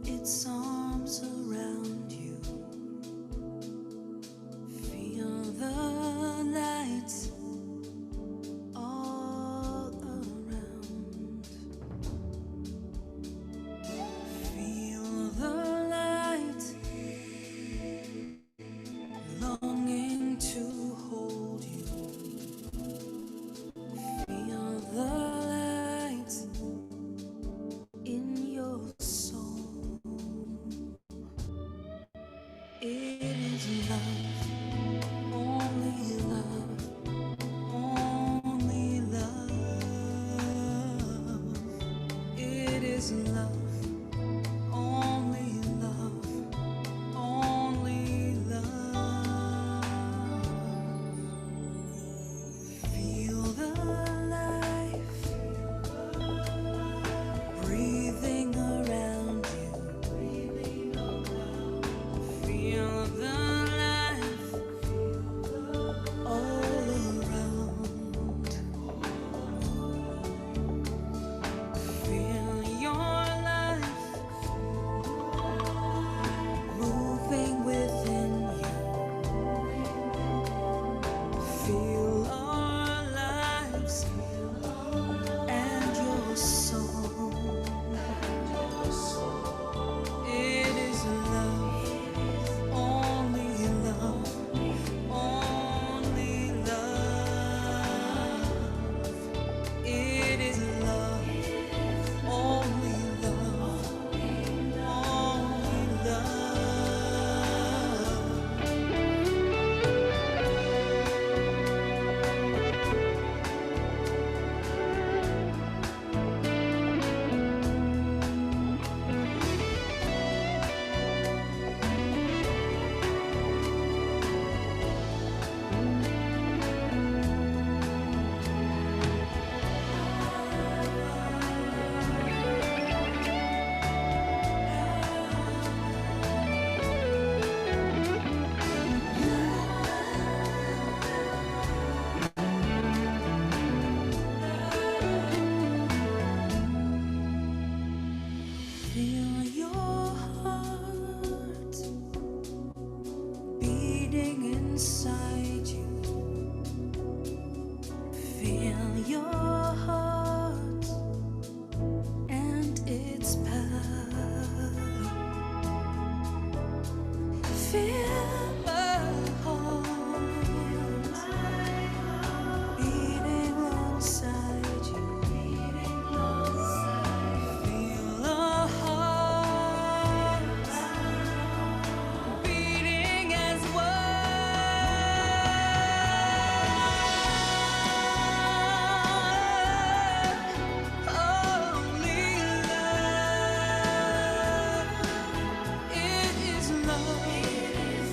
its arms around you. Feel the light all around. Feel the light longing to hold you. Feel the light in your soul. It is love, only love, only love. It is love, only love, only love. Feel the life breathing around you. Feel the life all around. Feel your life moving within you. Feel our lives and your soul. It is love, only love, only love. It is love, only love, only love. Feel your heart beating inside you. Feel your heart and its power. Feel my heart beating inside you. Feel a heart beating as one. Only love. It is love.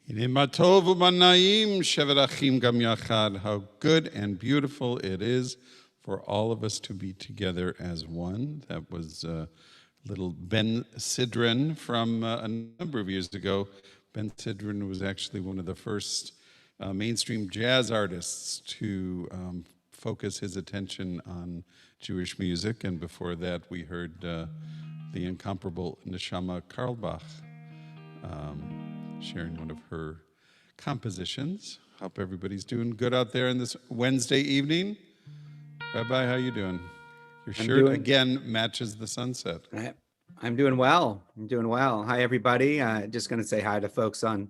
Hine ma tov u'manaim shevet achim gam yachad. How good and beautiful it is for all of us to be together as one. That was little Ben Sidran from a number of years ago. Ben Sidran was actually one of the first mainstream jazz artists to focus his attention on Jewish music. And before that, we heard the incomparable Neshama Karlbach sharing one of her compositions. Hope everybody's doing good out there on this Wednesday evening. Rabbi, how you doing? Your shirt again matches the sunset. I'm doing well. Hi, everybody. Just going to say hi to folks on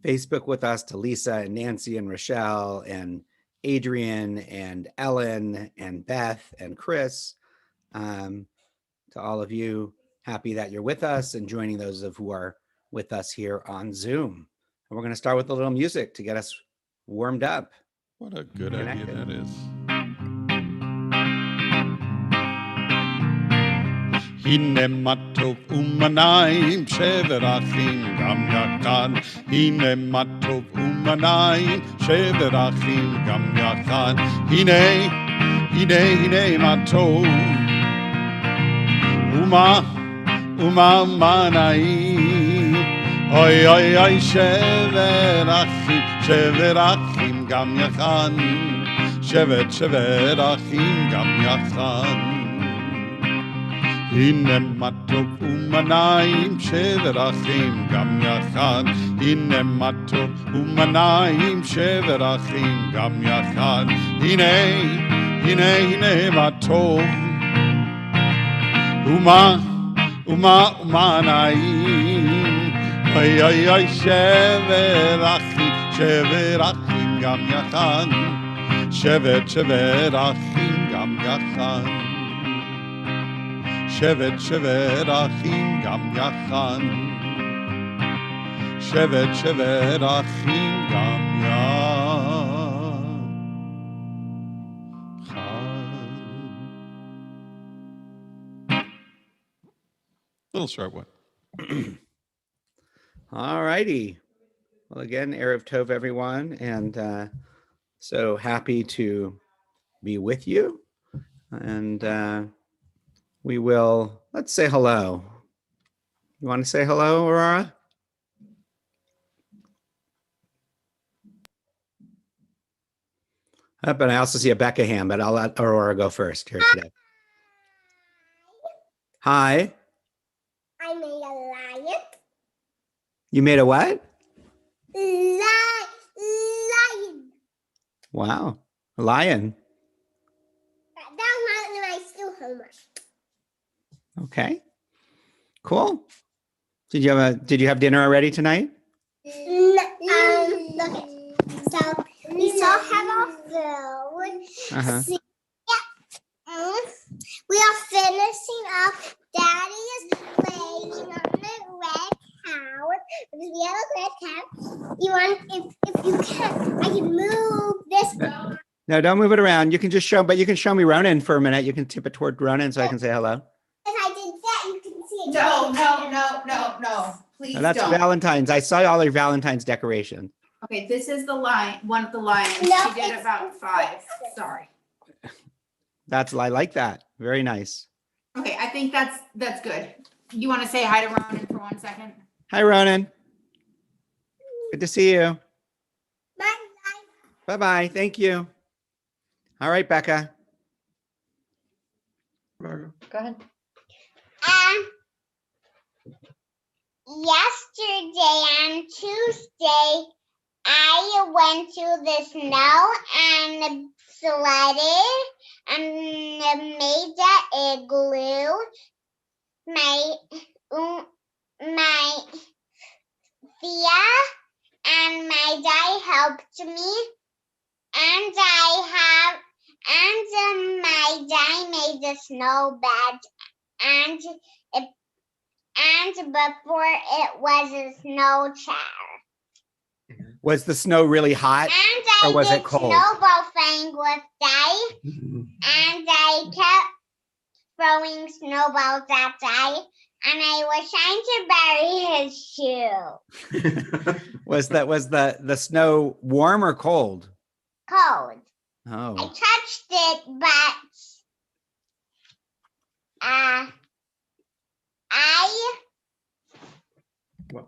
Facebook with us, to Lisa and Nancy and Rochelle and Adrian and Ellen and Beth and Chris. To all of you, happy that you're with us and joining those of who are with us here on Zoom. And we're going to start with a little music to get us warmed up. What a good idea that is. Hine matov u'manaim shevet achim gam yachad. Hine matov u'manaim shevet achim gam yachad. Hine matov u'manaim. Oy shevet achim gam yachad. Shevet achim gam yachad. Hine matov u'manaim shevet achim gam yachad. Hine matov u'manaim shevet achim gam yachad. Hine matov u'manaim. Oy shevet achim gam yachad. Shevet achim gam yachad. Shevet achim gam yachad. Shevet achim gam yachad. Little short one. All righty. Well, again, Erev Tov, everyone. And so happy to be with you. And we will, let's say hello. You want to say hello, Aurora? But I also see a Becca hand, but I'll let Aurora go first here today. Hi. I made a lion. You made a what? Lion. Wow. A lion. That was my school homework. Okay. Cool. Did you have dinner already tonight? Look. So we still have our food. Uh-huh. We are finishing up. Daddy is playing on the red couch because we have a red couch. You want if you can, I can move this way. No, don't move it around. You can just show, but you can show me Ronan for a minute. You can tip it toward Ronan so I can say hello. If I did that, you can see it. No. Please Now, that's don't. Valentine's. I saw all your Valentine's decorations. Okay, this is the lion, one of the lions. No, She did it's- about 5. Sorry. I like that. Very nice. Okay, I think that's good. You want to say hi to Ronan for 1 second? Hi, Ronan. Good to see you. Bye. Bye-bye. Thank you. All right, Becca. Go ahead. Yesterday on Tuesday, I went to the snow and sledded and made the igloo. My Thea and my dad helped me, and my dad made the snow bed, and before it was a snow chair. Was the snow really hot? And Or was I it did cold? snowball playing with Dad, and I kept throwing snowballs at Dad, and I was trying to bury his shoe. Was the snow warm or cold? Cold. I Oh, touched it, but I What?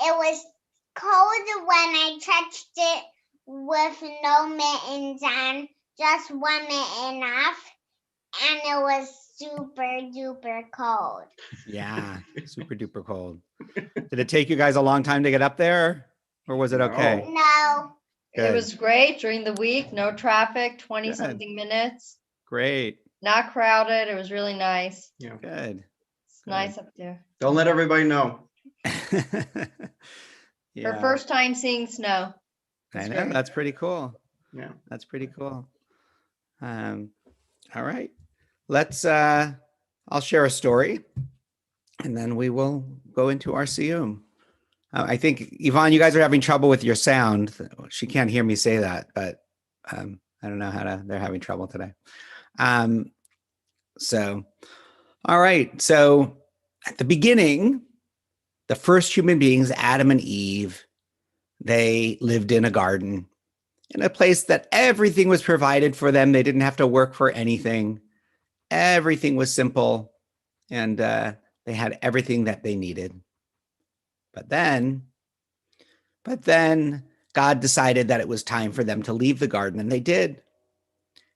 it was cold when I touched it with no mittens on, just one mitten off, and it was super duper cold. yeah, super duper cold. Did it take you guys a long time to get up there, or was it okay? No. No, Good. It was great during the week. No traffic, 20 Good. something minutes. Great. Not crowded. It was really nice. Yeah. Good. It's nice up there. Don't let everybody know. For first time seeing snow. I know, very- that's pretty cool. Yeah. That's pretty cool. All right. Let's I'll share a story and then we will go into our Siyyum. I think Yvonne, you guys are having trouble with your sound. She can't hear me say that, but I don't know they're having trouble today. So all right. So at the beginning, the first human beings, Adam and Eve, they lived in a garden, in a place that everything was provided for them. They didn't have to work for anything. Everything was simple, and they had everything that they needed. But then God decided that it was time for them to leave the garden, and they did.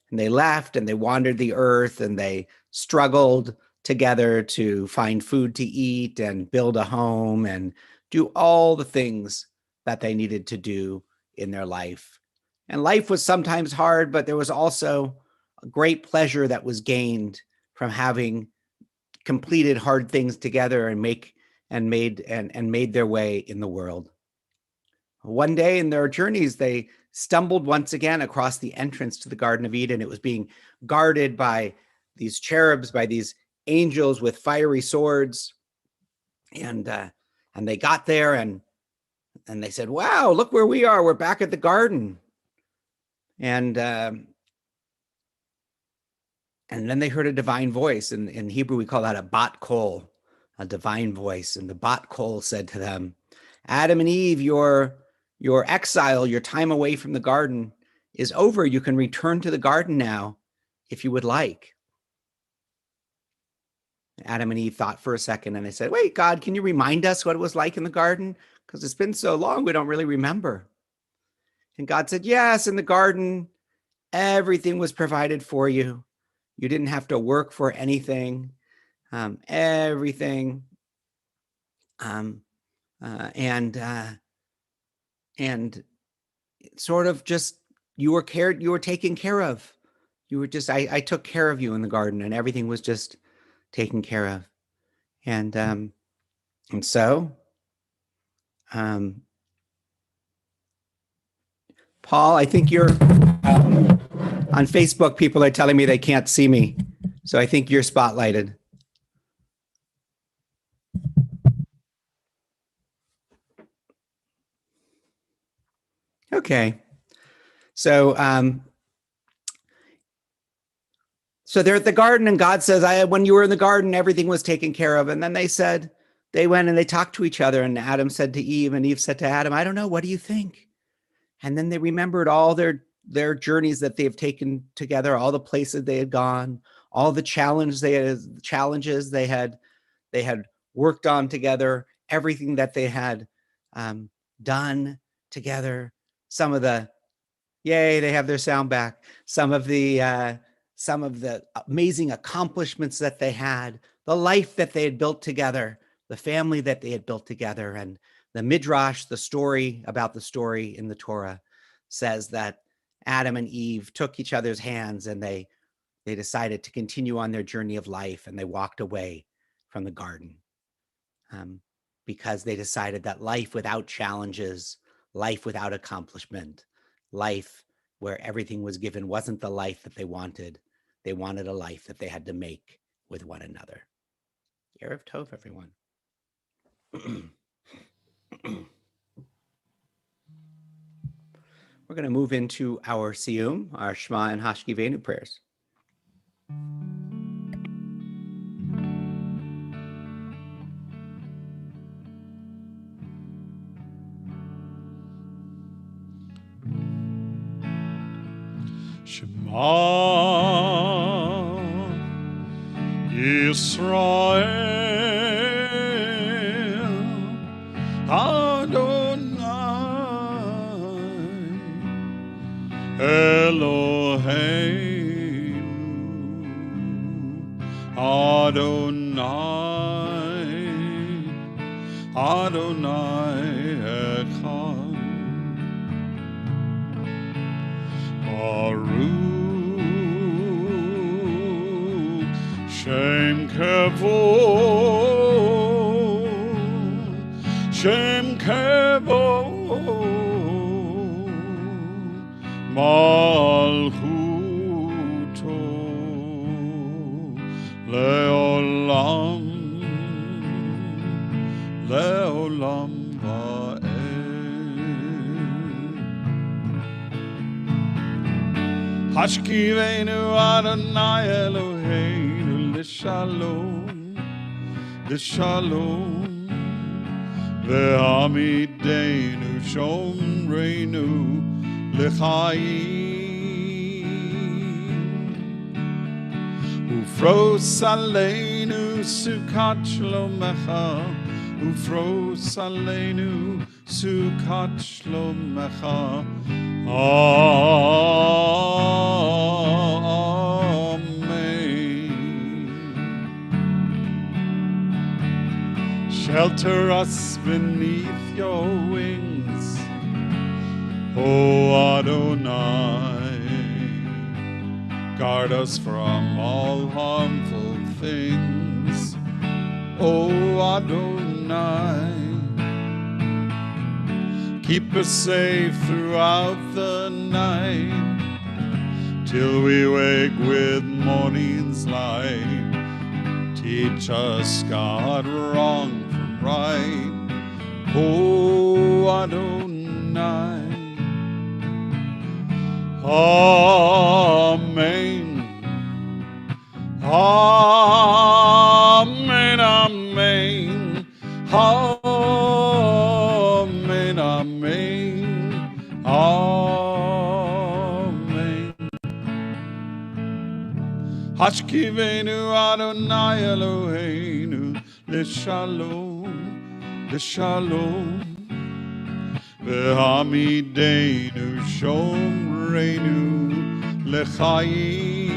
And they left, and they wandered the earth, and they struggled together to find food to eat and build a home and do all the things that they needed to do in their life. And life was sometimes hard, but there was also a great pleasure that was gained from having completed hard things together and made their way in the world. One day in their journeys, they stumbled once again across the entrance to the Garden of Eden. It was being guarded by these cherubs, by these angels with fiery swords. And they got there and they said, "Wow, look where we are. We're back at the garden." And then they heard a divine voice. In Hebrew, we call that a bat kol, a divine voice. And the bat kol said to them, "Adam and Eve, your exile, your time away from the garden is over. You can return to the garden now if you would like." Adam and Eve thought for a second and they said, "Wait, God, can you remind us what it was like in the garden? Because it's been so long, we don't really remember." And God said, "Yes, in the garden, everything was provided for you. You didn't have to work for anything. Everything. And sort of just you were taken care of. You were just I took care of you in the garden, and everything was just taken care of." And so Paul, I think you're on Facebook. People are telling me they can't see me, so I think you're spotlighted. Okay. So they're at the garden, and God says, when you were in the garden, everything was taken care of. And then they went and they talked to each other, and Adam said to Eve, and Eve said to Adam, "I don't know, what do you think?" And then they remembered all their journeys that they've taken together, all the places they had gone, all the challenges they had worked on together, everything that they had done together. Some of the, yay, they have their sound back. Some of the amazing accomplishments that they had, the life that they had built together, the family that they had built together. And the Midrash, the story about the story in the Torah, says that Adam and Eve took each other's hands and they decided to continue on their journey of life, and they walked away from the garden because they decided that life without challenges, life without accomplishment, life where everything was given wasn't the life that they wanted. They wanted a life that they had to make with one another. Erev Tov, everyone. We're going to move into our Siyyum, our Shema and Hashkivenu prayers. Shema Yisrael Adonai Eloheinu Adonai Adonai Echad Baruch Shem Kavod Shem Kavod Malchuto Leolam Leolam Va'ed Hashkivenu Adonai Eloheinu L'shalom L'shalom Ve'amidenu Shomreinu L'chaim Ufros Aleinu Sukat Shlomecha Ufros Aleinu Sukat Shlomecha Amen. Shelter us beneath your wings, O Adonai. Guard us from all harmful things, O Adonai. Keep us safe throughout the night, till we wake with morning's light. Teach us, God, wrong from right, O Adonai. Amen. Amen, amen. Amen, amen. Amen. Hashkivenu Adonai Eloheinu L'shalom, L'shalom. Ve'amidenu Shomreinu L'chaim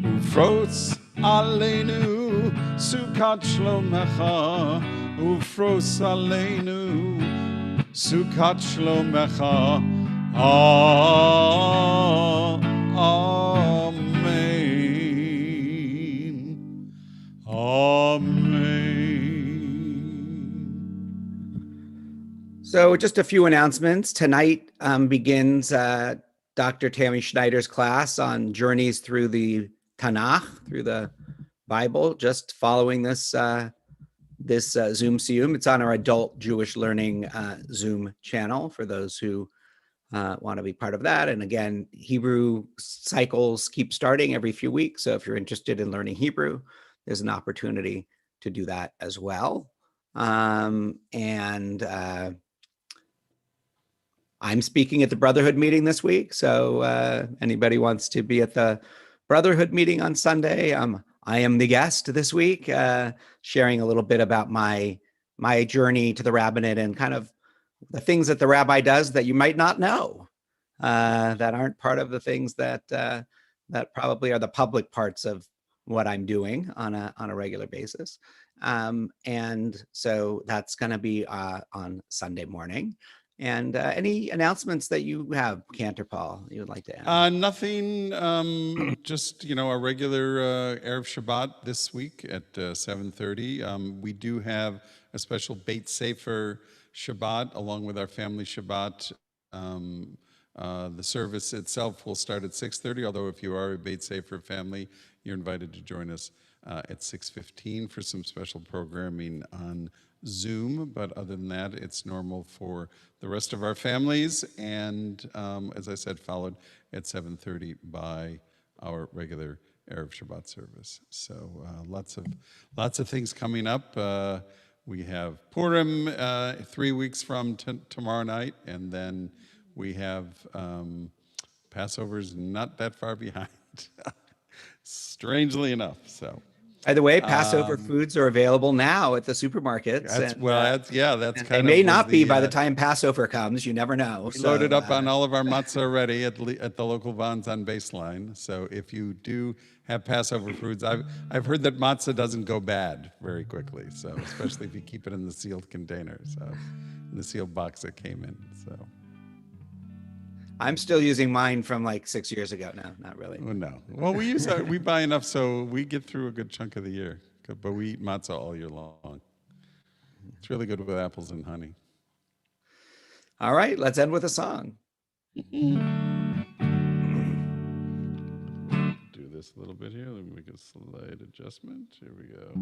Ufros Aleinu Sukat Shlomecha Ufros Aleinu Sukat Shlomecha Amen. Amen. So just a few announcements. Tonight begins Dr. Tammy Schneider's class on journeys through the Tanakh, through the Bible, just following this Zoom Siyyum. It's on our adult Jewish learning Zoom channel for those who want to be part of that. And again, Hebrew cycles keep starting every few weeks. So if you're interested in learning Hebrew, there's an opportunity to do that as well. I'm speaking at the Brotherhood meeting this week. So anybody wants to be at the Brotherhood meeting on Sunday, I am the guest this week, sharing a little bit about my journey to the rabbinate and kind of the things that the rabbi does that you might not know, that aren't part of the things that that probably are the public parts of what I'm doing on a regular basis. And so that's going to be on Sunday morning. And any announcements that you have, Cantor Paul, you would like to add? Nothing, just, our regular Erev Shabbat this week at 7:30. We do have a special Beit Sefer Shabbat along with our family Shabbat. The service itself will start at 6:30, although if you are a Beit Sefer family, you're invited to join us at 6:15 for some special programming on Zoom, but other than that, it's normal for the rest of our families, and as I said, followed at 7:30 by our regular Erev Shabbat service. So lots of things coming up. We have Purim 3 weeks from tomorrow night, and then We have Passover's not that far behind, strangely enough. So By the way, Passover foods are available now at the supermarkets. that's and, that's and kind they of may was not be by the uh, time Passover comes. You never know. We loaded up on all of our matzah already at the local Vons on Baseline. So if you do have Passover foods, I've heard that matzah doesn't go bad very quickly. So especially if you keep it in the sealed container, so in the sealed box it came in. So I'm still using mine from like 6 years ago. No, not really. well, no, well we buy enough so we get through a good chunk of the year. But we eat matzah all year long. It's really good with apples and honey. All right, let's end with a song. Do this a little bit here. Let me make a slight adjustment. Here we go.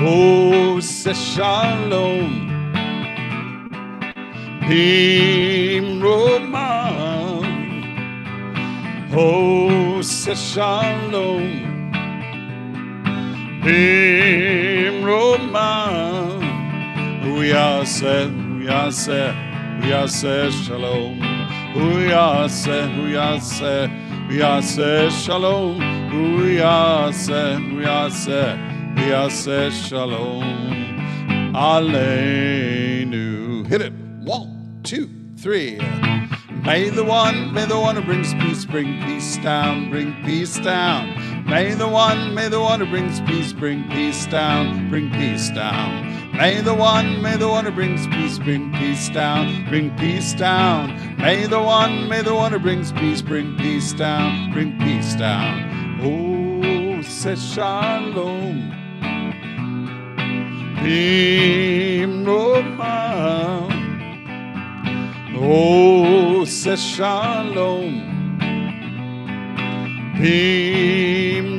Oh, se shalom, Bimromam. Oh, se shalom, Bimromam. We are shalom. We are shalom. We are shalom. Aleinu. Hit it. 1, 2, 3. May the one who brings peace bring peace down, bring peace down. May the one who brings peace bring peace down, bring peace down. May the one who brings peace bring peace down, bring peace down. May the one who brings peace bring peace down, bring peace down. Oh, say shalom. Bimromam. Oh, say shalom. Bimromam.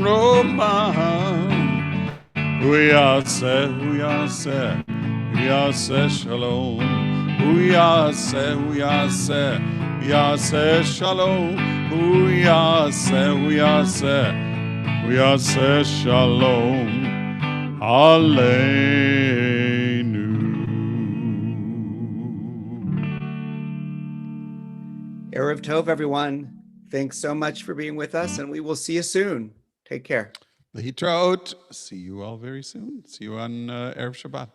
We are shalom. We are shalom. We are shalom. Aleinu. Erev Tov, everyone. Thanks so much for being with us, and we will see you soon. Take care. Lehitraot. See you all very soon. See you on Erev Shabbat.